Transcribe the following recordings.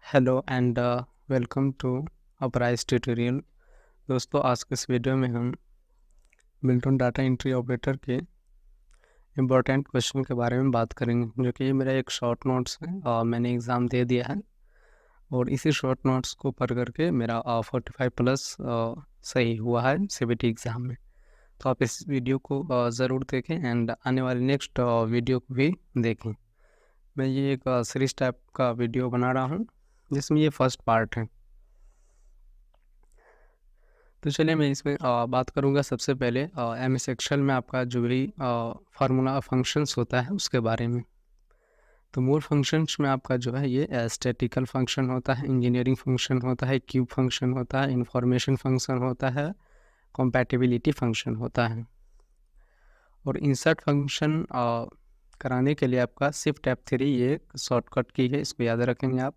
Hello and welcome to Uprise tutorial. दोस्तों, आज के इस वीडियो में हम मिल्टन डाटा एंट्री ऑपरेटर के इम्पोर्टेंट क्वेश्चन के बारे में बात करेंगे, जो कि मेरा एक शॉर्ट नोट्स है और मैंने एग्ज़ाम दे दिया है और इसी शॉर्ट नोट्स को पढ़ करके मेरा 45 प्लस सही हुआ है CBT एग्ज़ाम में। तो आप इस वीडियो को ज़रूर देखें एंड आने वाले नेक्स्ट वीडियो को भी देखें। मैं ये एक सीरीज टाइप का वीडियो बना रहा हूँ जिसमें ये फर्स्ट पार्ट है। तो चलिए मैं इसमें बात करूँगा सबसे पहले MS एक्सेल में आपका जो भी फार्मूला फंक्शंस होता है उसके बारे में। तो मूल फंक्शंस में आपका जो है ये स्टैटिकल फंक्शन होता है, इंजीनियरिंग फंक्शन होता है, क्यूब फंक्शन होता है, इंफॉर्मेशन फंक्शन होता है, कॉम्पैटिबिलिटी फंक्शन होता है। और इंसर्ट फंक्शन कराने के लिए आपका शिफ्ट F3 ये शॉर्टकट की है, इसको याद रखेंगे आप।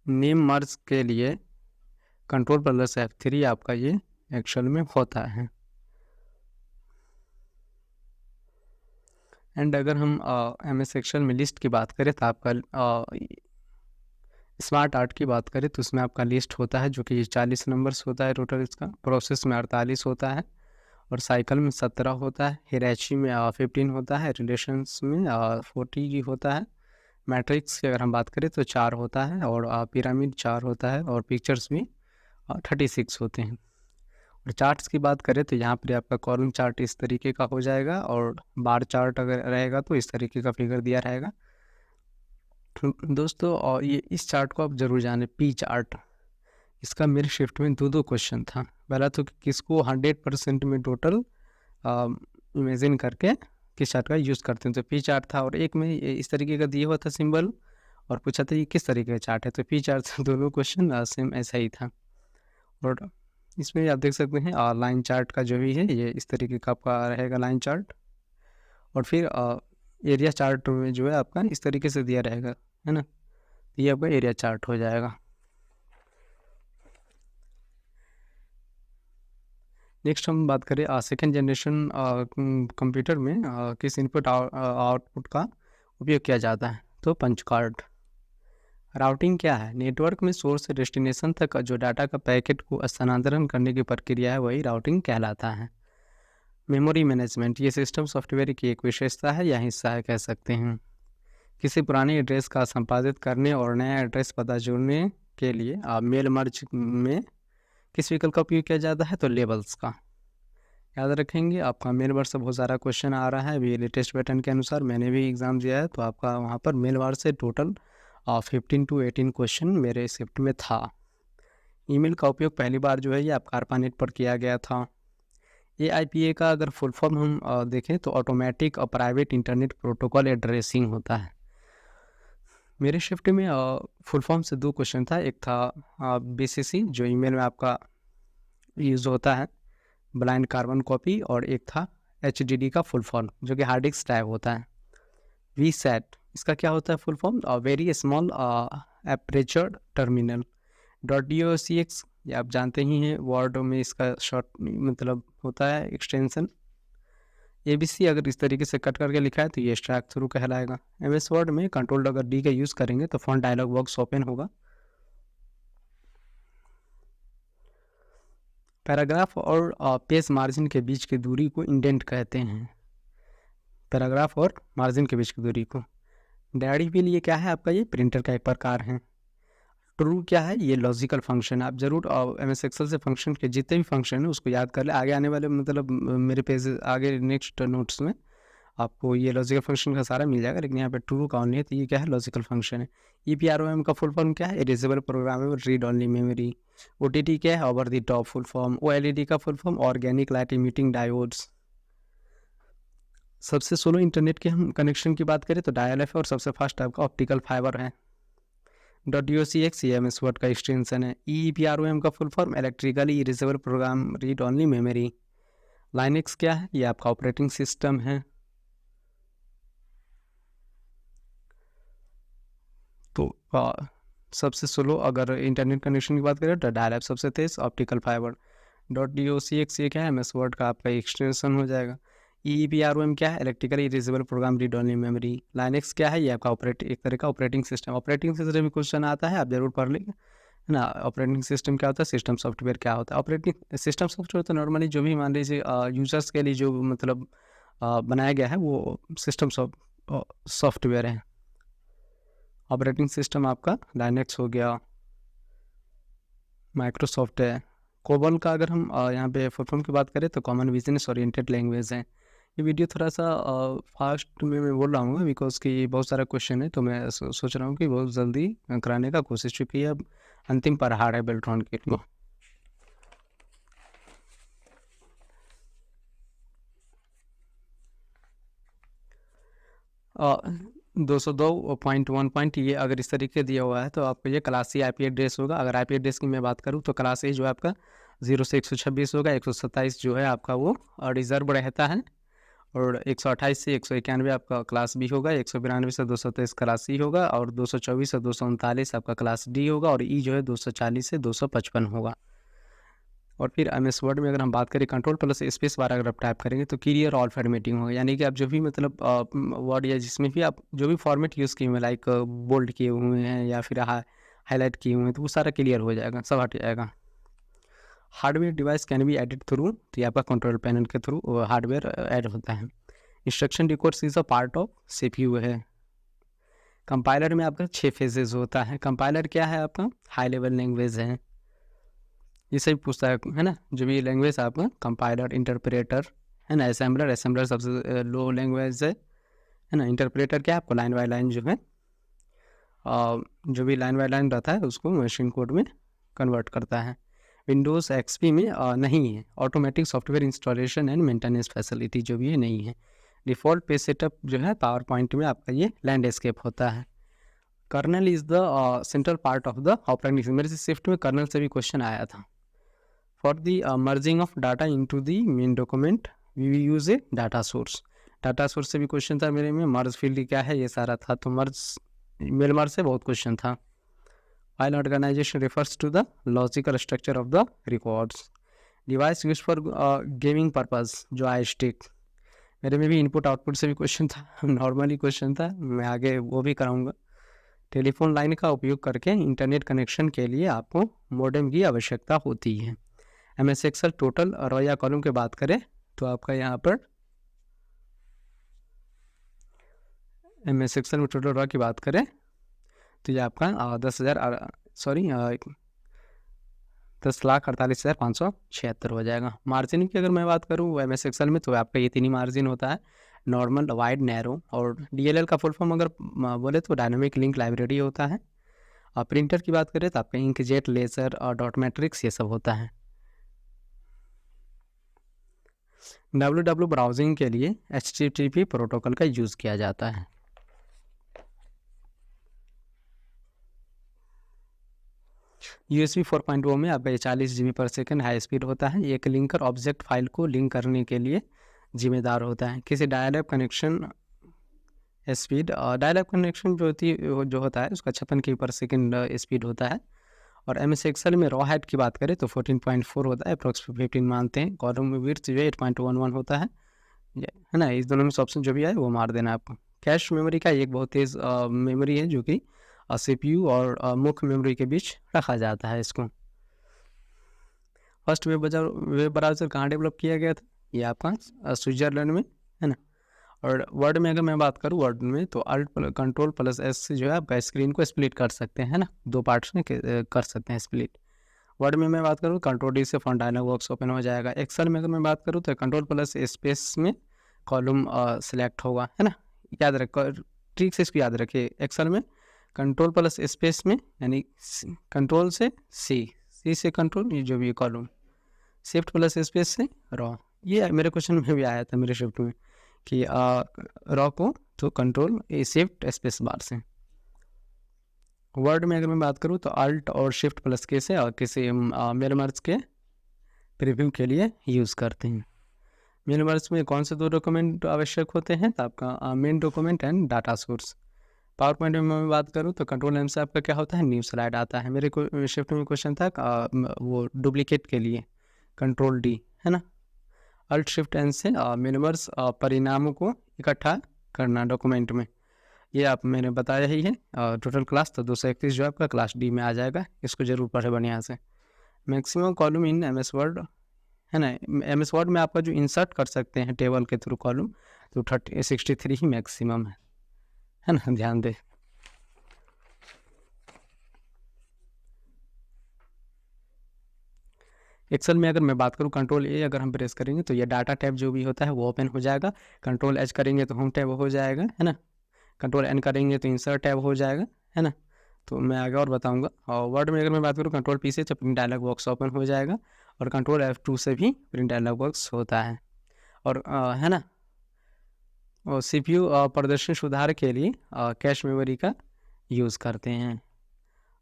नेम मर्ज के लिए कंट्रोल प्लस F3 आपका ये एक्सेल में होता है। एंड अगर हम MS एक्सेल में लिस्ट की बात करें तो आपका स्मार्ट आर्ट की बात करें तो उसमें आपका लिस्ट होता है जो कि 40 नंबर्स होता है टोटल। इसका प्रोसेस में 48 होता है और साइकिल में 17 होता है, हिराची में 15 होता है, रिलेशंस में 40 होता है, मैट्रिक्स की अगर हम बात करें तो 4 होता है और पिरामिड 4 होता है और पिक्चर्स में 36 होते हैं। और चार्ट्स की बात करें तो यहाँ पर आपका कॉलम चार्ट इस तरीके का हो जाएगा और बार चार्ट अगर रहेगा तो इस तरीके का फिगर दिया रहेगा। दोस्तों, और ये इस चार्ट को आप जरूर जाने, पी चार्ट। इसका मेरे शिफ्ट में दो क्वेश्चन था। पहला तो किसको 100% में टोटल इमेजिन करके किस चार्ट का यूज़ करते हैं, तो पी चार्ट था। और एक में इस तरीके का दिया हुआ था सिंबल और पूछा था ये किस तरीके का चार्ट है, तो पी चार्ट से दोनों क्वेश्चन सेम ऐसा ही था। और इसमें आप देख सकते हैं लाइन चार्ट का जो भी है ये इस तरीके का आपका रहेगा लाइन चार्ट। और फिर एरिया चार्ट में जो है आपका इस तरीके से दिया रहेगा, है ना, ये आपका एरिया चार्ट हो जाएगा। नेक्स्ट हम बात करें सेकेंड जनरेशन कंप्यूटर में किस इनपुट आउटपुट का उपयोग किया जाता है, तो पंच कार्ड। राउटिंग क्या है? नेटवर्क में सोर्स से डेस्टिनेशन तक जो डाटा का पैकेट को स्थानांतरण करने की प्रक्रिया है वही राउटिंग कहलाता है। मेमोरी मैनेजमेंट ये सिस्टम सॉफ्टवेयर की एक विशेषता है या हिस्सा है कह सकते हैं। किसी पुराने एड्रेस का संपादित करने और नया एड्रेस पता जोड़ने के लिए मेल मर्ज में किस विकल्प का उपयोग किया जाता है, तो लेबल्स का। याद रखेंगे, आपका मेल बार से बहुत सारा क्वेश्चन आ रहा है अभी लेटेस्ट पैटर्न के अनुसार, मैंने भी एग्ज़ाम दिया है तो आपका वहाँ पर मेल बार से टोटल 15 to 18 क्वेश्चन मेरे शिफ्ट में था। ईमेल का उपयोग पहली बार जो है ये आपका ARPANET पर किया गया था। AIPA का अगर फुल फॉर्म हम देखें तो ऑटोमेटिक और प्राइवेट इंटरनेट प्रोटोकॉल एड्रेसिंग होता है। मेरे शिफ्ट में फुल फॉर्म से दो क्वेश्चन था, एक था BCC जो ईमेल में आपका यूज़ होता है, ब्लाइंड कार्बन कॉपी, और एक था HDD का फुल फॉर्म जो कि हार्ड डिस्क टाइप होता है। VSAT इसका क्या होता है full form? Very small aperture terminal. .docx ये आप जानते ही हैं, वर्ड में इसका शॉर्ट मतलब होता है एक्सटेंशन। ABC अगर इस तरीके से कट करके लिखा है तो ये स्ट्रैक थ्रू कहलाएगा। MS वर्ड में कंट्रोल अगर D का यूज़ करेंगे तो फॉन्ट डायलॉग बॉक्स ओपन होगा। पैराग्राफ और पेज मार्जिन के बीच की दूरी को इंडेंट कहते हैं। पैराग्राफ और मार्जिन के बीच की दूरी को। डायरी के लिए क्या है आपका, ये प्रिंटर का एक प्रकार है। ट्रू क्या है? ये लॉजिकल फंक्शन। आप जरूर MS एक्सेल से फंक्शन के जितने भी फंक्शन है उसको याद कर ले, आगे आने वाले मतलब मेरे पेज आगे नेक्स्ट नोट्स में आपको ये लॉजिकल फंक्शन का सारा मिल जाएगा, लेकिन यहाँ पे ट्रू का ऑनली है तो ये क्या है, लॉजिकल फंक्शन है। EPROM का फुल फॉर्म क्या है? Erasable programmable read only memory. OTT क्या है? Over the top full form. OLED का full form organic light emitting diodes. सबसे स्लो इंटरनेट के हम कनेक्शन की बात करें तो डायल-एफ और सबसे फास्ट आपका ऑप्टिकल फाइबर है। .docx ये MS वर्ड का एक्सटेंशन है। EEPROM का full form electrically erasable program read only memory. Linux क्या है? ये आपका ऑपरेटिंग सिस्टम है। तो सबसे स्लो अगर इंटरनेट कनेक्शन की बात करें तो डायल-एफ सबसे तेज, ऑप्टिकल फाइबर। .docx ये क्या है? MS वर्ड का आपका एक्सटेंशन हो जाएगा। EEPROM क्या है? Electrically erasable program read only memory. Linux क्या है? ये आपका एक तरह का ऑपरेटिंग सिस्टम। ऑपरेटिंग सिस्टम में क्वेश्चन आता है, आप जरूर पढ़ लेंगे, है ना। ऑपरेटिंग सिस्टम क्या होता है? सिस्टम सॉफ्टवेयर क्या होता है? ऑपरेटिंग सिस्टम सॉफ्टवेयर तो नॉर्मली जो भी मान लीजिए यूजर्स के लिए जो मतलब बनाया गया है वो सिस्टम सॉफ्टवेयर है। ऑपरेटिंग सिस्टम आपका लाइनक्स हो गया, माइक्रोसॉफ्ट है। कोबॉल का अगर हम यहाँ पे फुल फॉर्म की बात करें तो कॉमन बिजनेस ओरिएंटेड लैंग्वेज है। ये वीडियो थोड़ा सा फास्ट में मैं बोल रहा हूँ बिकॉज कि बहुत सारा क्वेश्चन है, तो मैं सोच रहा हूँ कि बहुत जल्दी कराने का कोशिश, चूँकि अब अंतिम पहाड़ है बेल्ट्रॉन के लिए। 202.1 पॉइंट ये अगर इस तरीके दिया हुआ है तो आपको ये क्लास सी IP एड्रेस होगा। अगर IP एड्रेस की मैं बात करूँ तो क्लास A जो है आपका 0 से 126 होगा, 127 जो है आपका वो रिजर्व रहता है, और 128 से 191 आपका क्लास B होगा, 192 से 223 क्लास C होगा, और 224 से 239 आपका क्लास D होगा, और E जो है 240 से 255 होगा। और फिर MS वर्ड में अगर हम बात करें कंट्रोल प्लस स्पेस बार अगर आप टाइप करेंगे तो क्लियर ऑल फॉर्मेटिंग होगा, यानी कि आप जो भी मतलब वर्ड या जिसमें भी आप जो भी फॉर्मेट यूज़ किए हुए हैं, लाइक बोल्ड किए हुए हैं या फिर हाईलाइट किए हुए हैं, तो वो सारा क्लियर हो जाएगा, सब हट जाएगा। Hardware device can be added through, तो ये आपका कंट्रोल पैनल के थ्रू हार्डवेयर ऐड होता है। Instruction decoders is a part of CPU है। कंपाइलर में आपका 6 फेजेज होता है। कंपाइलर क्या है? आपका हाई लेवल लैंग्वेज है, ये सही पूछता है ना। जो भी लैंग्वेज है आपका कंपाइलर, इंटरप्रेटर, है ना। असेंबलर सबसे लो लैंग्वेज है ना। इंटरप्रेटर क्या है? आपको लाइन बाय लाइन जो है जो भी लाइन बाय लाइन रहता है उसको मशीन कोड में कन्वर्ट करता है। विंडोज़ XP में नहीं है। Automatic software installation and maintenance facility जो भी है नहीं है। डिफ़ॉल्ट पेज सेटअप जो है पावर पॉइंट में आपका ये लैंडस्केप होता है। Kernel is the central part of the operating system. मेरे से शिफ्ट में कर्नल से भी क्वेश्चन आया था। For the merging of data into the main document we will use a data source। Data source से भी क्वेश्चन था मेरे में। मर्ज फील्ड क्या है? ये सारा था, तो मेल मर्ज से बहुत क्वेश्चन था। File organisation refers to the logical structure of the records। Device use for gaming purpose जो iStick, मेरे में भी इनपुट आउटपुट से भी क्वेश्चन था, नॉर्मली क्वेश्चन था, मैं आगे वो भी कराऊंगा। टेलीफोन लाइन का उपयोग करके इंटरनेट कनेक्शन के लिए आपको मोडेम की आवश्यकता होती है। MS Excel टोटल रो या कॉलम की बात करें तो आपका यहाँ पर MS Excel में टोटल रो की बात करें तो ये आपका 10,48,576 हो जाएगा। मार्जिन की अगर मैं बात करूँ MS Excel में तो आपका ये 3 ही मार्जिन होता है, नॉर्मल, वाइड, नैरो, और DLL का फुल फॉर्म अगर बोले तो डायनामिक लिंक लाइब्रेरी होता है। और प्रिंटर की बात करें तो आपका इंकजेट, लेजर और डॉट मैट्रिक्स ये सब होता है। www ब्राउजिंग के लिए HTTP प्रोटोकॉल का यूज़ किया जाता है। USB 4.0 में आपका 40 GB पर सेकेंड हाई स्पीड होता है। एक लिंकर ऑब्जेक्ट फाइल को लिंक करने के लिए जिम्मेदार होता है। किसी dial-up connection speed, dial-up connection जो होता है उसका 56 KB पर सेकेंड स्पीड होता है। और MS Excel में रॉ हाइट की बात करें तो 14.4 होता है, अप्रॉक्स 15 मानते हैं। कॉलम में विड्थ जो है 8.11 होता है ना। इस दोनों में से ऑप्शन जो भी आए वो मार देना आपको। कैश मेमोरी का एक बहुत तेज़ मेमोरी है जो कि CPU और मुख्य मेमोरी के बीच रखा जाता है इसको। फर्स्ट वेब ब्राउज़र कहाँ डेवलप किया गया था? ये आपका स्विट्ज़रलैंड में, है ना। और वर्ड में अगर मैं बात करूँ, वर्ड में तो Alt+Ctrl+S से जो है आपका स्क्रीन को स्प्लिट कर सकते हैं ना, 2 पार्ट्स में कर सकते हैं स्प्लिट। वर्ड में मैं बात करूँ Ctrl+D से फॉन्ट डायलॉग बॉक्स ओपन हो जाएगा। एक्सेल में अगर मैं बात करूँ तो Ctrl+S में कॉलम सेलेक्ट होगा, है ना। याद रखो, ट्रिक से इसको याद रखिए। एक्सेल में Ctrl+S में यानी कंट्रोल से सी से कंट्रोल, ये जो भी कॉलम, Shift+S से रॉ। ये मेरे क्वेश्चन में भी आया था मेरे शिफ्ट में कि रॉ को तो कंट्रोल Shift+ बार से। वर्ड में अगर मैं बात करूँ तो Alt और Shift+K से और किसी मेल मर्ज के प्रीव्यू के लिए यूज़ करते हैं। मेल मर्ज में कौन से 2 डॉक्यूमेंट आवश्यक होते हैं? तो आपका main document and data source. Power point में मैं बात करूँ तो Ctrl+M से आपका क्या होता है? न्यू स्लाइड आता है। मेरे को शिफ्ट में क्वेश्चन था वो डुप्लीकेट के लिए Ctrl+D, है ना। अल्ट शिफ्ट एन से मेनूवर्स परिणामों को इकट्ठा करना डॉक्यूमेंट में, ये आप मैंने बताया ही है। टोटल क्लास तो 231 जो आपका क्लास डी में आ जाएगा, इसको जरूर पढ़े बढ़िया से। Maximum column in M S Word है ना, एम एस वर्ड में आपका जो इंसर्ट कर सकते हैं टेबल के थ्रू कॉलम, तो 63 ही मैक्सिमम है ना, ध्यान दे। एक्सेल में अगर मैं बात करूँ, कंट्रोल ए अगर हम प्रेस करेंगे तो ये डाटा टैब जो भी होता है वो ओपन हो जाएगा। कंट्रोल एच करेंगे तो होम टैब हो जाएगा, है ना। कंट्रोल एन करेंगे तो इंसर्ट टैब हो जाएगा, है ना। तो मैं आगे और बताऊंगा। और वर्ड में अगर मैं बात करूँ, कंट्रोल पी से तो प्रिंट डायलॉग बॉक्स ओपन हो जाएगा, और कंट्रोल F2 से भी प्रिंट डायलॉग बॉक्स होता है। और है ना, और CPU प्रदर्शन सुधार के लिए कैश मेमोरी का यूज़ करते हैं।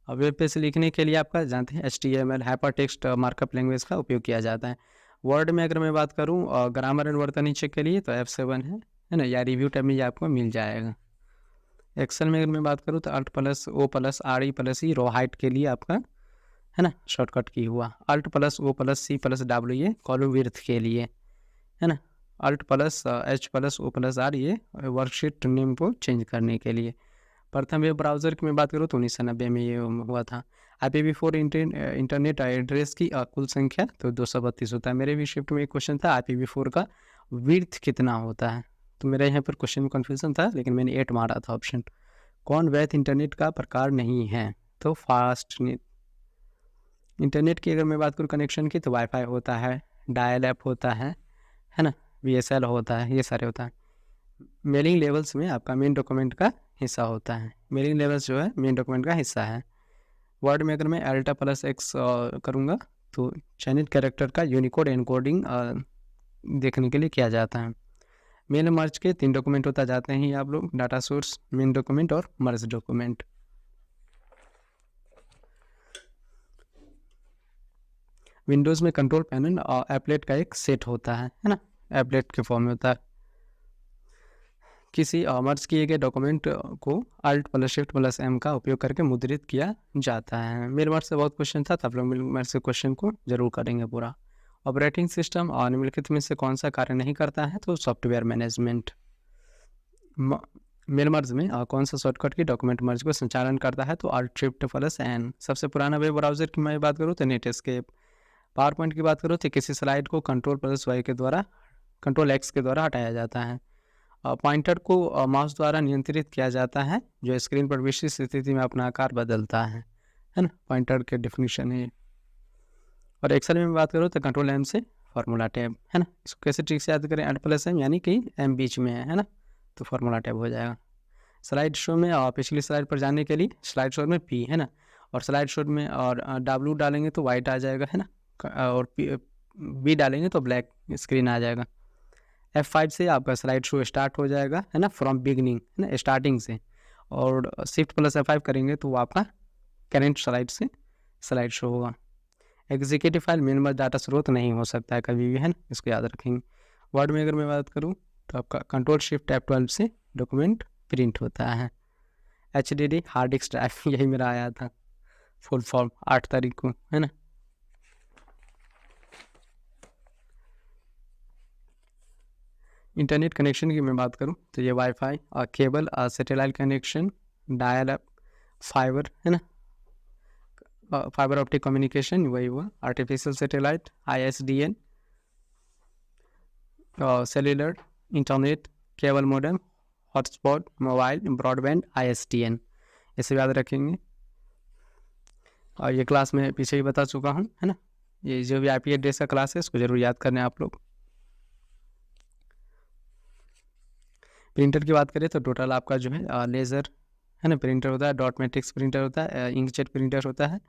अब वेब पेज लिखने के लिए आपका जानते हैं HTML hyper text markup language का उपयोग किया जाता है। वर्ड में अगर मैं बात करूँ ग्रामर एंड वर्तनी चेक के लिए तो F7 है ना, या रिव्यू टैब में ये आपको मिल जाएगा। एक्सेल में अगर मैं बात करूँ तो Alt+O+RE+E रो हाइट के लिए आपका है ना शॉर्टकट की हुआ। Alt+O+C+W ये कॉलम विड्थ के लिए, है ना। Alt+H+O+R ये वर्कशीट नेम को चेंज करने के लिए। प्रथम वेब ब्राउज़र की मैं बात करूँ तो 1990 में ये हुआ था। IPv4 इंटरनेट एड्रेस की कुल संख्या तो 232 होता है। मेरे भी शिफ्ट में एक क्वेश्चन था IPv4 का विड्थ कितना होता है, तो मेरे यहाँ पर क्वेश्चन में कन्फ्यूजन था, लेकिन मैंने 8 मारा था ऑप्शन। कौन वैध इंटरनेट का प्रकार नहीं है, तो फास्ट इंटरनेट की अगर मैं बात करूँ कनेक्शन की तो वाईफाई होता है, डायल ऐप होता है ना, VSL होता है, ये सारे होता है। मेलिंग लेवल्स में आपका मेन डॉक्यूमेंट का हिस्सा होता है। मेलिंग लेवल्स जो है मेन डॉक्यूमेंट का हिस्सा है। वर्ड में अगर मैं Alt+X करूँगा तो चयनित कैरेक्टर का यूनिकोड एनकोडिंग देखने के लिए किया जाता है। मेल मर्ज के 3 डॉक्यूमेंट होता जाते हैं आप लोग, डाटा सोर्स, मेन डॉक्यूमेंट और मर्ज डॉक्यूमेंट। विंडोज़ में कंट्रोल पैनल और एप्लेट का एक सेट होता है ना, एप्लेट के फॉर्म में होता है। किसी मर्ज किए गए डॉक्यूमेंट को Alt+Shift+M का उपयोग करके मुद्रित किया जाता है। मेरे मर्ज से बहुत क्वेश्चन था, तो आप लोग मेरे से क्वेश्चन को जरूर करेंगे पूरा। ऑपरेटिंग सिस्टम और निम्नलिखित में से कौन सा कार्य नहीं करता है, तो सॉफ्टवेयर मैनेजमेंट। मेल मर्ज में कौन सा शॉर्टकट की डॉक्यूमेंट मर्ज को संचालन करता है, तो Alt+Shift+N। सबसे पुराना वेब ब्राउजर की मैं बात करूँ तो नेटस्केप। पावर पॉइंट की बात करूँ तो किसी स्लाइड को Ctrl+Y के द्वारा, Ctrl+X के द्वारा हटाया जाता है। पॉइंटर को माउस द्वारा नियंत्रित किया जाता है, जो स्क्रीन पर विशिष्ट स्थिति में अपना आकार बदलता है ना, पॉइंटर के डेफिनेशन है। और एक्सेल में बात करूँ तो Ctrl+M से फार्मूला टैब, है ना। इसको कैसे ट्रिक से याद करें, Alt+M यानी कि M बीच में है ना, तो फार्मूला टैब हो जाएगा। स्लाइड शो में पिछली स्लाइड पर जाने के लिए स्लाइड शो में P है ना, और स्लाइड शो में और W डालेंगे तो वाइट आ जाएगा, है ना, और B डालेंगे तो ब्लैक स्क्रीन आ जाएगा। F5 से आपका स्लाइड शो स्टार्ट हो जाएगा, है ना, फ्रॉम बिगनिंग, है ना, स्टार्टिंग से। और Shift+F5 करेंगे तो वो आपका करेंट स्लाइड से स्लाइड शो होगा। एग्जीक्यूटिव फाइल मेन मर्ज डाटा स्रोत नहीं हो सकता है कभी भी, है ना, इसको याद रखेंगे। वर्ड में अगर मैं बात करूँ तो आपका Ctrl+Shift+F12 से डॉक्यूमेंट प्रिंट होता है। HDD हार्ड डिस्क ड्राइव, यही मेरा आया था फुल फॉर्म 8 तारीख को, है ना। इंटरनेट कनेक्शन की मैं बात करूं तो ये वाईफाई और केबल और satellite connection, dial up, fibre, है ना, फाइबर ऑप्टिक कम्युनिकेशन वही हुआ। Artificial satellite, ISDN, cellular, internet, cable modem, hotspot, mobile, broadband, ISDN, इसे याद रखेंगे। और ये क्लास में पीछे ही बता चुका हूँ, है ना। ये जो भी IP एड्रेस का क्लास है इसको जरूर याद करना है आप लोग। प्रिंटर की बात करें तो टोटल आपका जो है लेज़र, है ना, प्रिंटर होता है, डॉट मैट्रिक्स प्रिंटर होता है, इंकजेट प्रिंटर होता है,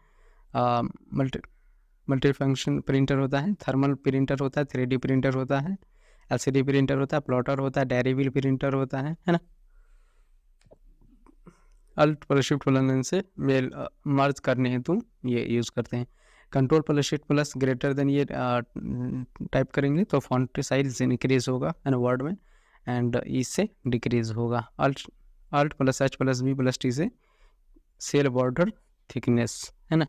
मल्टी फंक्शन प्रिंटर होता है, थर्मल प्रिंटर होता है, 3D प्रिंटर होता है, LCD प्रिंटर होता है, प्लॉटर होता है, डायरेबल प्रिंटर होता है ना। Alt+Shift+N से मेल मर्ज करने हेतु ये यूज़ करते हैं। Ctrl+Shift+ ग्रेटर देन ये टाइप करेंगे तो फॉन्ट साइज इंक्रीज होगा, है ना, वर्ड में, एंड ई से डिक्रीज होगा। Alt+H+V+T से सेल बॉर्डर थिकनेस, है ना।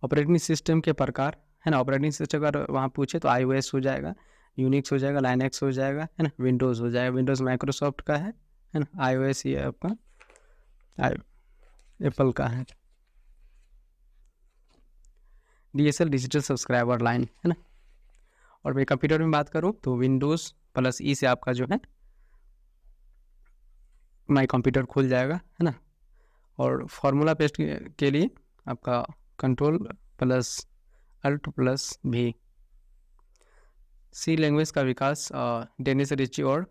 ऑपरेटिंग सिस्टम के प्रकार है ना। ऑपरेटिंग सिस्टम अगर वहाँ पूछे तो iOS हो जाएगा, यूनिक्स हो जाएगा, लाइनक्स हो जाएगा, है ना, विंडोज़ हो जाएगा। विंडोज़ माइक्रोसॉफ्ट का है ना। iOS ये आपका एप्पल का है। DSL डिजिटल सब्सक्राइबर लाइन, है ना। और मैं कंप्यूटर में बात करूँ तो विंडोज़ प्लस ई से आपका जो है माई कंप्यूटर खुल जाएगा, है ना। और फार्मूला पेस्ट के लिए आपका कंट्रोल प्लस अल्ट प्लस भी। सी लैंग्वेज का विकास डेनिस रिची और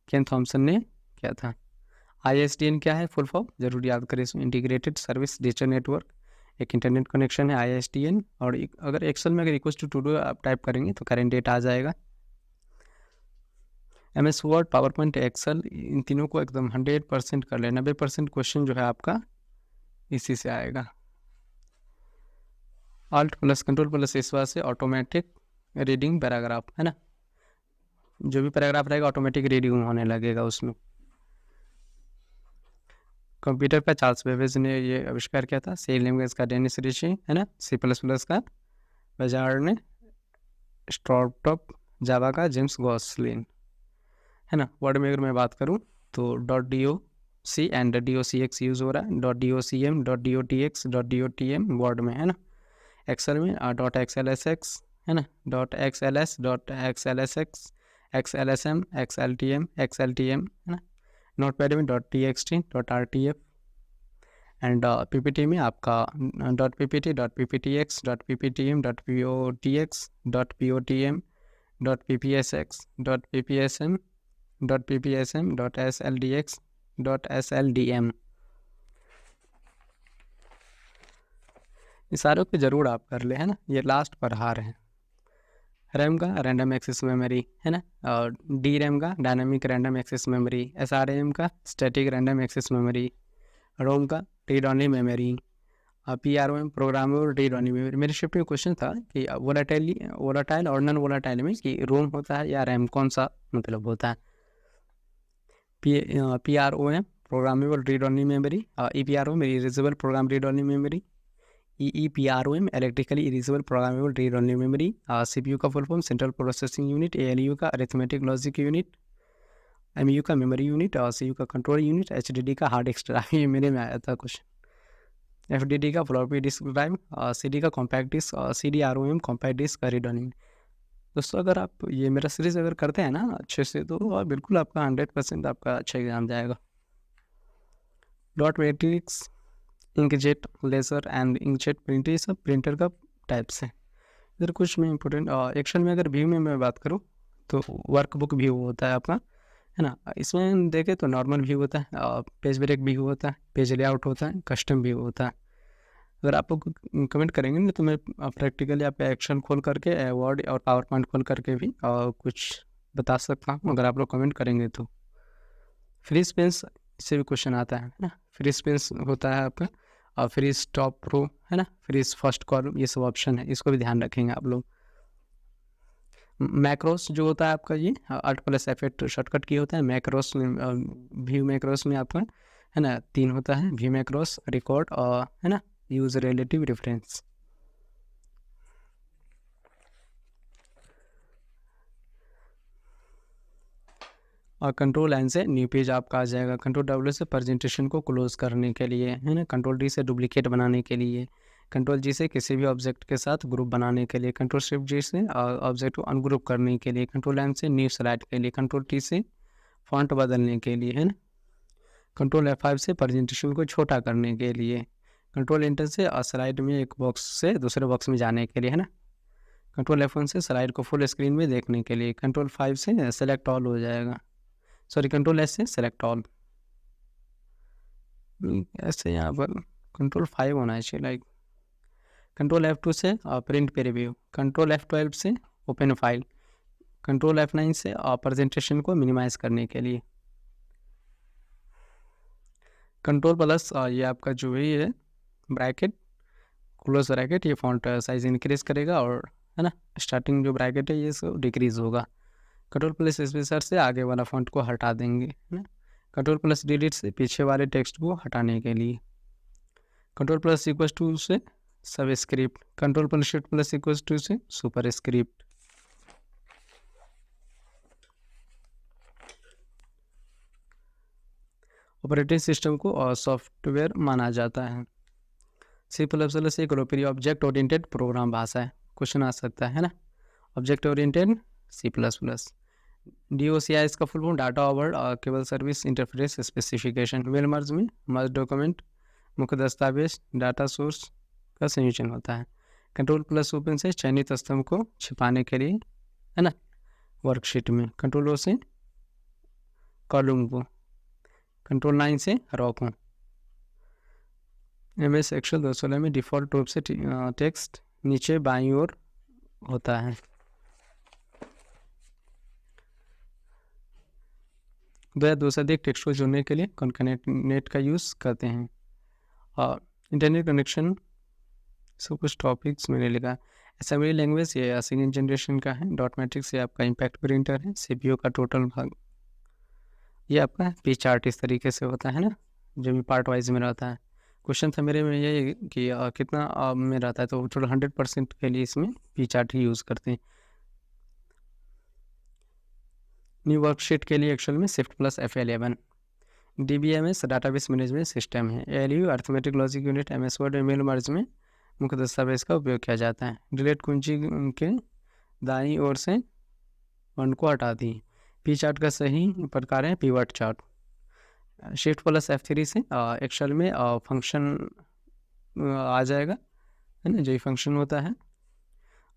केन थॉमसन ने किया था। ISDN क्या है फुल फॉर्म, जरूर याद करें इसमें, इंटीग्रेटेड सर्विस डिजिटल नेटवर्क, एक इंटरनेट कनेक्शन है ISDN। और अगर एक्सेल में अगर इक्वल्स टू डू आप टाइप करेंगे तो करेंट डेट आ जाएगा। MS word, power point, excel, इन तीनों को एकदम 100% कर ले। 90% क्वेश्चन जो है आपका इसी से आएगा। Alt प्लस कंट्रोल प्लस इस वजह से ऑटोमेटिक रीडिंग पैराग्राफ, है ना। जो भी पैराग्राफ रहेगा ऑटोमेटिक रीडिंग होने लगेगा उसमें। कंप्यूटर का चार्ल्स बेबेज ने ये आविष्कार किया था। सी लैंग्वेज का डेनिस रिची, है ना। C++ का बाजार ने स्टार्टअप, जावा का जेम्स गॉसलिन, है ना। वर्ड में अगर मैं बात करूँ तो .doc एंड .docx यूज़ हो रहा है। .docm, .dotx, .dotm वर्ड में, है ना। एक्सेल में .xlsx, है ना, .xls, .xlsx, XLSM, XLTM, XLTM, है ना। नोटपैड में .txt, .rtf एंड PPT में आपका .ppt, .pptx, .pptm, .potx, .potm, .ppsx, .ppsm, .ppsm, .sldx, .sldm। इस सारों को जरूर आप कर ले, है ना। ये लास्ट पर हार है। रैम का रैंडम एक्सेस मेमोरी, है ना। और DRAM का dynamic random access memory. SRAM का static random access memory. ROM का read only memory. PROM programmable read only memory. मेरे शिफ्ट में क्वेश्चन था कि वोलाटाइल और नॉन वोलाटाइल में कि रोम होता है या रैम, कौन सा मतलब होता है। PROM programmable read only memory. EPROM erasable program read only memory. EEPROM electrically erasable programmable read only memory. CPU का full form central processing unit. ALU का अरिथमेटिक लॉजिक यूनिट। MU का मेमोरी यूनिट। और CU का control unit. HDD का hard disk drive, ये मेरे में आया था कुछ। FDD का फ्लॉपी डिस्क ड्राइव। CD का कॉम्पैक्ट डिस्क। और CDROM कॉम्पैक्ट डिस्क का रीड ओनली। दोस्तों अगर आप ये मेरा सीरीज अगर करते हैं ना अच्छे से तो बिल्कुल आपका 100% आपका अच्छा एग्जाम जाएगा। Dot matrix, inkjet, laser and inkjet printer, ये सब प्रिंटर का टाइप्स हैं। इधर कुछ में इंपॉर्टेंट एक्शन में अगर व्यू में मैं बात करूँ तो वर्कबुक व्यू होता है आपका, है ना। इसमें देखें तो नॉर्मल व्यू होता है, पेज ब्रेक व्यू होता है, पेज लेआउट होता है, कस्टम व्यू होता है। अगर आप लोग कमेंट करेंगे ना तो मैं प्रैक्टिकली आप एक्शन खोल करके वर्ड और पावर पॉइंट खोल करके भी कुछ बता सकता हूँ अगर आप लोग कमेंट करेंगे तो। फ्री स्पेस से भी क्वेश्चन आता है ना। फ्री स्पेस होता है आपका, और फ्री स्टॉप रो, है ना, फ्री फर्स्ट कॉलम, ये सब ऑप्शन है, इसको भी ध्यान रखेंगे आप लोग। मैक्रोस जो होता है आपका ये Alt+F8 शॉर्टकट की होता है। मैक्रोस व्यू मैक्रोस में आपका, है ना, 3 होता है, व्यू मैक्रोस, रिकॉर्ड और, है ना, यूज रिलेटिव रेफरेंस। और कंट्रोल N से न्यू पेज आपका आ जाएगा। कंट्रोल W से प्रेजेंटेशन को क्लोज करने के लिए, है ना। कंट्रोल D से डुप्लीकेट बनाने के लिए। कंट्रोल G से किसी भी ऑब्जेक्ट के साथ ग्रुप बनाने के लिए। कंट्रोल शिफ्ट G से ऑब्जेक्ट को अनग्रुप करने के लिए। कंट्रोल N से न्यू स्लाइड के लिए। कंट्रोल T से फॉन्ट बदलने के लिए, है ना। कंट्रोल F5 से प्रेजेंटेशन को छोटा करने के लिए। कंट्रोल एंटर से स्लाइड में एक बॉक्स से दूसरे बॉक्स में जाने के लिए, है ना। कंट्रोल F1 से स्लाइड को फुल स्क्रीन में देखने के लिए। कंट्रोल 5 से सेलेक्ट ऑल हो जाएगा, सॉरी कंट्रोल S से सेलेक्ट ऑल। ऐसे यहाँ पर कंट्रोल 5 होना चाहिए लाइक। कंट्रोल F2 से प्रिंट पे रिव्यू। कंट्रोल F12 से ओपन फाइल। कंट्रोल F9 से प्रेजेंटेशन को मिनिमाइज करने के लिए। कंट्रोल प्लस ये आपका जो है ब्रैकेट, क्लोज ब्रैकेट, ये फॉन्ट साइज इंक्रीज करेगा, और, है ना, स्टार्टिंग जो ब्रैकेट है ये सब डिक्रीज होगा। कंट्रोल प्लस स्पेसर से आगे वाला फॉन्ट को हटा देंगे, है ना। कंट्रोल प्लस डिलीट से पीछे वाले टेक्स्ट को हटाने के लिए। कंट्रोल प्लस इक्वल टू से subscript, control plus shift plus equals to से सुपर स्क्रिप्ट। ऑपरेटिंग सिस्टम को सॉफ्टवेयर माना जाता है। सी प्लस प्लस एक लोकप्रिय ऑब्जेक्ट ओरिएंटेड प्रोग्राम भाषा है, क्वेश्चन आ सकता है ना। Object oriented C plus plus. DOCI इसका full form data over cable service interface specification. Mail merge में मर्ज डॉक्यूमेंट, मुख्य दस्तावेज, डाटा सोर्स का संयोजन होता है। कंट्रोल प्लस ओपन से चयनित स्तंभ को छिपाने के लिए, है ना, वर्कशीट में। कंट्रोल ओ से कॉलम को, कंट्रोल 9 से रॉ को। MS एक्सेल 216 में डिफ़ॉल्ट रूप से टेक्स्ट नीचे बाईं ओर होता है। 2 से अधिक टेक्स्ट को जोड़ने के लिए कॉन्कैटनेट का यूज़ करते हैं। और इंटरनेट कनेक्शन सब कुछ टॉपिक्स मैंने लिखा। असेंबली लैंग्वेज ये सेकंड जनरेशन का है। डॉट मैट्रिक्स ये आपका इम्पैक्ट प्रिंटर है। CPU का टोटल भाग ये आपका पी चार्ट इस तरीके से होता है ना, जो भी पार्ट वाइज में रहता है। क्वेश्चन था मेरे में ये कि कितना में रहता है, तो टोटल 100% के लिए इसमें पी चार्ट ही यूज़ करते हैं। न्यू वर्कशीट के लिए एक्चुअल में shift plus F11। DBMS database management system है। ALU arithmetic logic unit MS Word mail merge में मुख्य दस्तावेज का उपयोग किया जाता है। डिलीट कुंजी के दाईं ओर से 1 को हटा दी। पी चार्ट का सही प्रकार है pivot chart. Shift plus F3 से एक्सेल में फंक्शन आ जाएगा, है ना, जो फंक्शन होता है।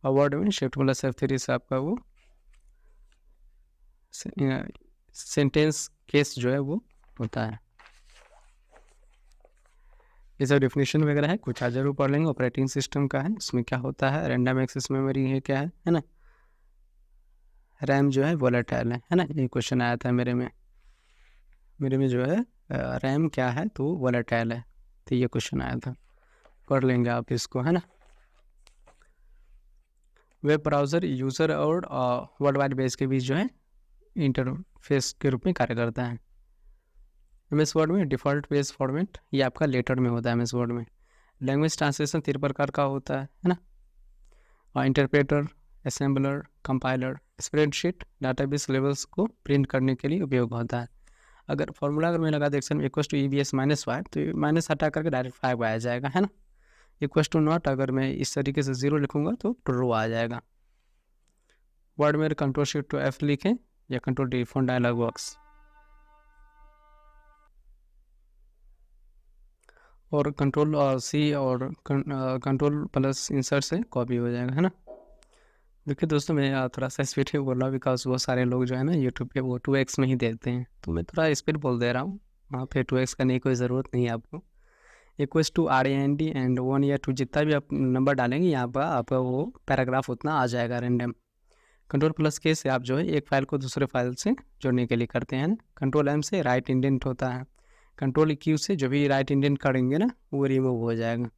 और वर्ड में शिफ्ट प्लस F3 से आपका वो सेंटेंस केस जो है वो होता है। ये सब डेफिनेशन वगैरह है, कुछ आज जरूर पढ़ लेंगे। ऑपरेटिंग सिस्टम का है, उसमें क्या होता है, रैंडम एक्सेस मेमोरी है, क्या है ना। रैम जो है वोलेटाइल है ना, ये क्वेश्चन आया था मेरे में जो है रैम क्या है, तो वोलेटाइल है, तो ये क्वेश्चन आया था, कर लेंगे आप इसको, है ना। वेब ब्राउज़र यूज़र और वर्ल्ड वाइड बेस के बीच जो है इंटरफेस के रूप में कार्य करता है। MS वर्ड में डिफ़ॉल्ट पेज फॉर्मेट ये आपका लेटर में होता है। MS वर्ड में लैंग्वेज ट्रांसलेशन 3 प्रकार का होता है ना। और interpreter, assembler, compiler. Spreadsheet database levels को प्रिंट करने के लिए उपयोग होता है। अगर फॉर्मूला मैं लगा दें एक्शन इक्वल्स टू EBS -5, तो माइनस हटा करके डायरेक्ट 5 आया जाएगा, है ना। इक्वल्स टू नॉट अगर मैं इस तरीके से 0 लिखूंगा तो ट्रू आ जाएगा। वर्ड में कंट्रोल शिफ्ट टू F लिखें या control D font dialog box, और कंट्रोल C और कंट्रोल प्लस इंसर्ट से कॉपी हो जाएगा, है ना। देखिए दोस्तों, मैं थोड़ा सा स्पीड में बोल रहा हूँ बिकॉज वो सारे लोग जो है ना यूट्यूब पे वो 2x में ही देखते हैं, तो मैं थोड़ा स्पीड बोल दे रहा हूँ। वहाँ पे 2x करने की कोई ज़रूरत नहीं है आपको। इक्वल्स टू RAND एंड 1 या 2 जितना भी आप नंबर डालेंगे यहाँ पर आपका वो पैराग्राफ उतना आ जाएगा रैंडम। कंट्रोल प्लस के से आप जो है एक फाइल को दूसरे फाइल से जोड़ने के लिए करते हैं ना। कंट्रोल M से राइट इंडेंट होता है। कंट्रोल Q से जो भी राइट इंडेंट करेंगे ना वो रिमूव हो जाएगा।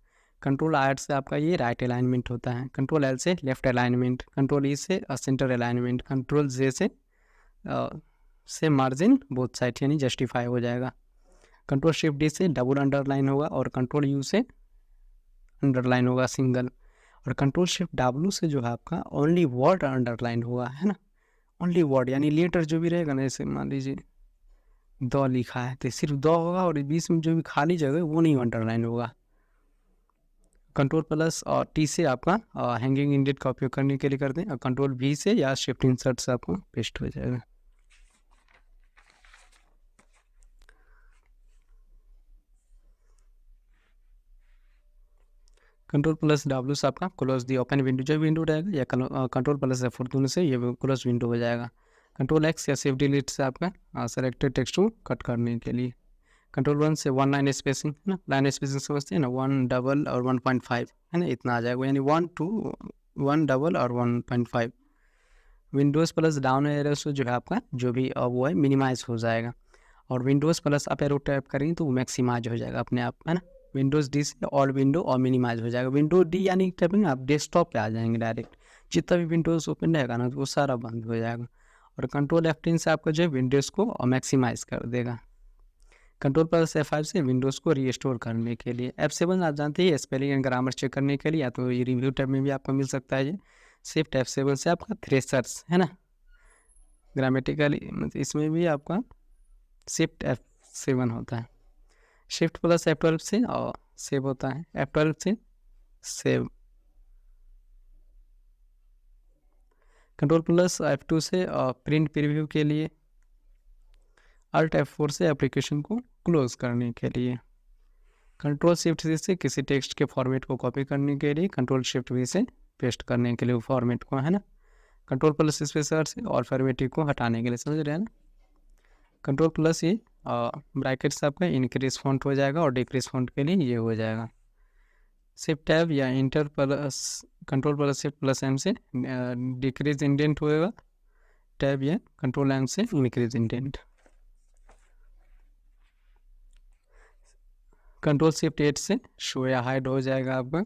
कंट्रोल R से आपका ये राइट अलाइनमेंट होता है। कंट्रोल L से लेफ्ट अलाइनमेंट। कंट्रोल E से सेंटर अलाइनमेंट। कंट्रोल J से मार्जिन बोथ साइड यानी जस्टिफाई हो जाएगा। कंट्रोल शिफ्ट D से डबल अंडरलाइन होगा और कंट्रोल U से अंडरलाइन होगा सिंगल। और कंट्रोल शिफ्ट W से जो है आपका ओनली वर्ड अंडरलाइन होगा, है ना। ओनली वर्ड यानी लेटर जो भी रहेगा ना, जैसे मान लीजिए द लिखा है तो सिर्फ द होगा और बीच में जो भी खाली जगह है वो नहीं अंडरलाइन होगा। कंट्रोल प्लस और T से आपका हैंगिंग इंडेंट का उपयोग करने के लिए करते हैं। और कंट्रोल V से या शिफ्ट इंसर्ट से आपको पेस्ट हो जाएगा। कंट्रोल प्लस W से आपका क्लोज दी ओपन विंडो जो विंडो रहेगा, या कंट्रोल प्लस F4 दोनों से ये क्लोज विंडो हो जाएगा। कंट्रोल X या शिफ्ट डिलीट से आपका सेलेक्टेड टेक्स्ट को कट करने के लिए। कंट्रोल 1 से 1 लाइन स्पेसिंग, है ना। लाइन स्पेसिंग समझते हैं ना, 1 डबल और 1.5, है ना, इतना आ जाएगा, यानी 1 2 1 डबल और 1.5। विंडोज़ प्लस डाउन एरो से जो है आपका जो भी वो है मिनिमाइज हो जाएगा। और Windows plus up arrow tap करेंगे तो वो मैक्सिमाइज हो जाएगा अपने आप, है ना। विंडोज़ D से ऑल विंडो और मिनिमाइज हो जाएगा। विंडो D यानी टैपिंग आप डेस्कटॉप पे आ जाएंगे डायरेक्ट, जितना भी विंडोज़ ओपन रहेगा ना तो वो सारा बंद हो जाएगा। और कंट्रोल F10 से आपका जो है विंडोज़ को मैक्सिमाइज कर देगा। कंट्रोल प्लस F5 से विंडोज़ को रीस्टोर करने के लिए। F7 आप जानते ही स्पेलिंग एंड ग्रामर चेक करने के लिए, या तो ये रिव्यू टैब में भी आपको मिल सकता है ये। शिफ्ट F7 से आपका थ्रेशर्स है ना, ग्रामेटिकली इसमें भी आपका शिफ्ट F7 होता है। शिफ्ट प्लस F12 से सेव होता है, F12 से सेव। कंट्रोल प्लस F2 से प्रिंट प्रीव्यू के लिए। अल्ट F4 से एप्लीकेशन को क्लोज करने के लिए। कंट्रोल शिफ्ट सी से किसी टेक्स्ट के फॉर्मेट को कॉपी करने के लिए, कंट्रोल शिफ्ट वी से पेस्ट करने के लिए वो फॉर्मेट को, है ना। कंट्रोल प्लस स्पेस आर से और फॉर्मेटिंग को हटाने के लिए, समझ रहे हैं ना। कंट्रोल प्लस ये ब्रैकेट से आपका इंक्रीज फॉन्ट हो जाएगा और डिक्रीज फॉन्ट के लिए ये हो जाएगा। शिफ्ट टैब या enter plus control plus shift plus M से डिक्रीज इंडेंट होएगा, टैब या कंट्रोल एम से इंक्रीज इंडेंट। कंट्रोल शिफ्ट 8 से शो या हाइड हो जाएगा आपका।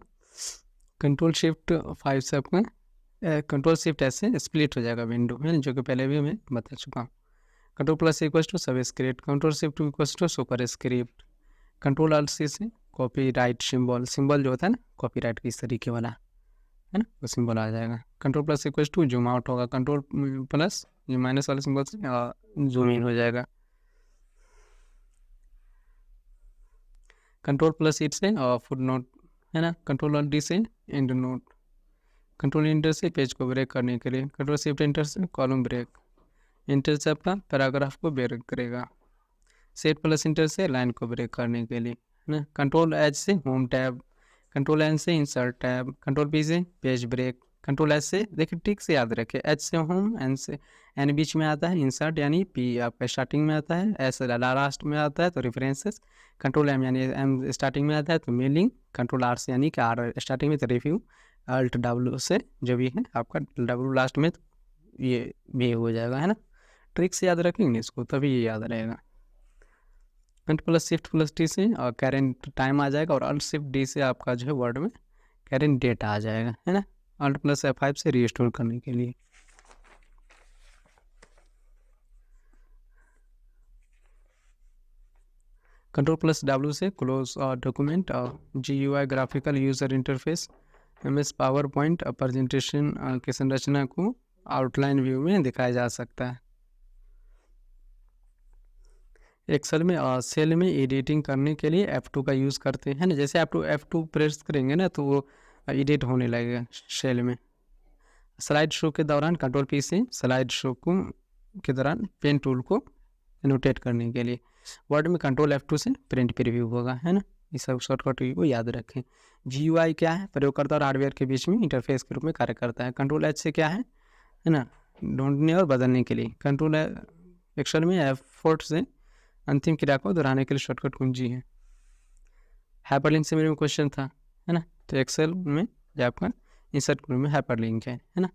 कंट्रोल शिफ्ट 5 से आपका कंट्रोल शिफ्ट एस से स्प्लिट हो जाएगा विंडो, है जो कि पहले भी मैं बता चुका हूँ। Control plus equals to subscript, control shift equals to superscript. Control alt C से कॉपी राइट सिंबल जो होता है ना कॉपी राइट के इस तरीके वाला, है ना, वो सिंबल आ जाएगा। Control plus equals to zoom out होगा, कंट्रोल प्लस ये माइनस वाले सिंबल से जूम इन हो जाएगा। कंट्रोल प्लस इट से फुट नोट, है ना। कंट्रोल डी से एंड नोट। कंट्रोल इंटर से पेज को ब्रेक करने के लिए। कंट्रोल शिफ्ट इंटर से कॉलम ब्रेक। इंटर से आपका पैराग्राफ को ब्रेक करेगा। शिफ्ट प्लस इंटर से लाइन को ब्रेक करने के लिए, है ना। कंट्रोल एच से होम टैब। कंट्रोल एन से इंसर्ट टैब। कंट्रोल पी से पेज ब्रेक। कंट्रोल एच से देखिए ठीक से याद रखें, एच से होम, एन से एन बीच में आता है इंसर्ट यानी पी आपका स्टार्टिंग में आता है, एस लास्ट में आता है तो रेफरेंसेस। कंट्रोल एम यानी एम स्टार्टिंग में आता है तो मेलिंग। कंट्रोल आर से यानी कि आर स्टार्टिंग में तो रिव्यू। अल्ट डब्ल्यू से जो भी है आपका डब्ल्यू लास्ट में तो ये भी हो जाएगा, है ना। ट्रिक से याद रखेंगे इसको तभी ये याद रहेगा। Control plus shift plus T से करेंट टाइम आ जाएगा और अल्ट शिफ्ट डी से आपका जो है वर्ड में करेंट डेट आ जाएगा, है ना। अल्ट प्लस F5 से रीस्टोर करने के लिए। कंट्रोल प्लस W से close document. GUI graphical user interface. MS power point presentation की संरचना को आउटलाइन व्यू में दिखाया जा सकता है। एक्सेल में सेल में एडिटिंग करने के लिए F2 का यूज़ करते हैं ना, जैसे आप F2 प्रेस करेंगे ना तो वो एडिट होने लगेगा सेल में। स्लाइड शो के दौरान कंट्रोल पी से स्लाइड शो को के दौरान पेन टूल को एनोटेट करने के लिए। वर्ड में कंट्रोल F2 से प्रिंट प्रीव्यू होगा, है ना। ये सब शॉर्टकट को याद रखें। GUI क्या है, प्रयोगकर्ता और हार्डवेयर के बीच में इंटरफेस के रूप में कार्य करता है। कंट्रोल H से क्या है ना, ढूंढने और बदलने के लिए। कंट्रोल एक्सेल में F4 से अंतिम क्रिया को दोहराने के लिए शॉर्टकट कुंजी है। हाइपरलिंक से मेरे में क्वेश्चन था, है ना, तो एक्सेल में आपका इंसर्ट ग्रुप में हाइपरलिंक है ना।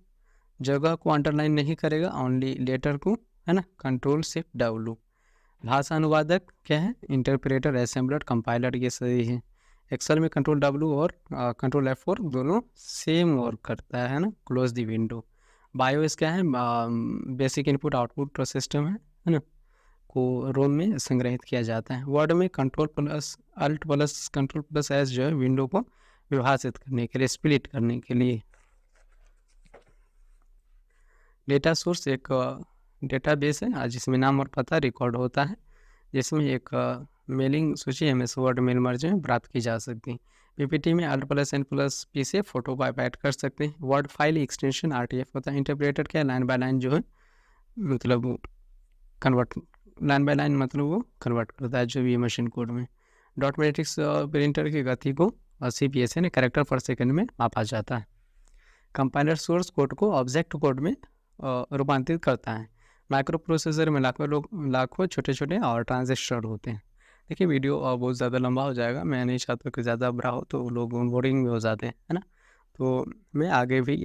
जगह को अंडरलाइन नहीं करेगा, ओनली लेटर को, है ना। Control shift W। भाषा अनुवादक क्या है, इंटरप्रेटर, असेंबलर, कंपाइलर, ये सही है। एक्सेल में कंट्रोल W और कंट्रोल F4 दोनों सेम वर्क करता है ना। Close the window. बायोस क्या है, बेसिक इनपुट आउटपुट सिस्टम है ना, को रोम में संग्रहित किया जाता है। वर्ड में control plus alt plus control plus S जो है विंडो को विभाजित करने के लिए, स्प्लिट करने के लिए। डेटा सोर्स एक डेटाबेस है जिसमें नाम और पता रिकॉर्ड होता है, जिसमें एक मेलिंग सूची MS वर्ड मेल मर्ज में प्राप्त की जा सकती है। PPT में alt plus N plus P से फोटो को ऐड कर सकते हैं। वर्ड फाइल एक्सटेंशन RTF होता है। इंटरप्रेटर क्या, लाइन बाय लाइन जो है मतलब कन्वर्ट, लाइन बाय लाइन मतलब वो कन्वर्ट करता है जो भी मशीन कोड में। डॉट मैट्रिक्स प्रिंटर की गति को CPS यानी कैरेक्टर पर सेकंड में मापा जाता है। कंपाइलर सोर्स कोड को ऑब्जेक्ट कोड में रूपांतरित करता है। माइक्रो प्रोसेसर में लाखों छोटे छोटे और ट्रांजिस्टर होते हैं। देखिए वीडियो बहुत ज़्यादा लंबा हो जाएगा, मैं नहीं चाहता कि ज़्यादा बड़ा हो तो लोग बोरिंग में हो जाते हैं, है ना। तो मैं आगे भी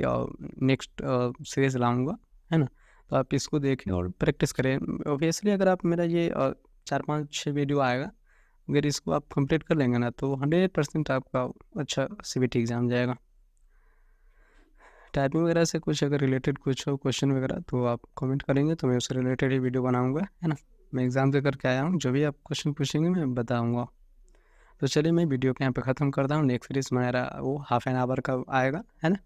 नेक्स्ट सीरीज लाऊंगा, है ना, तो आप इसको देखें और प्रैक्टिस करें। ऑब्वियसली अगर आप मेरा ये 4-5-6 वीडियो आएगा, अगर इसको आप कंप्लीट कर लेंगे ना तो 100% आपका अच्छा CBT एग्ज़ाम जाएगा। टाइपिंग वगैरह से कुछ अगर रिलेटेड कुछ हो क्वेश्चन वगैरह तो आप कमेंट करेंगे तो मैं उससे रिलेटेड ही वीडियो बनाऊंगा, है ना। मैं एग्ज़ाम दे करके आया हूँ, जो भी आप क्वेश्चन पूछेंगे मैं बताऊँगा। तो चलिए मैं वीडियो को यहाँ पे ख़त्म करता हूँ, नेक्स्ट सीरीज़ मेरा वो हाफ एन आवर का आएगा, है ना?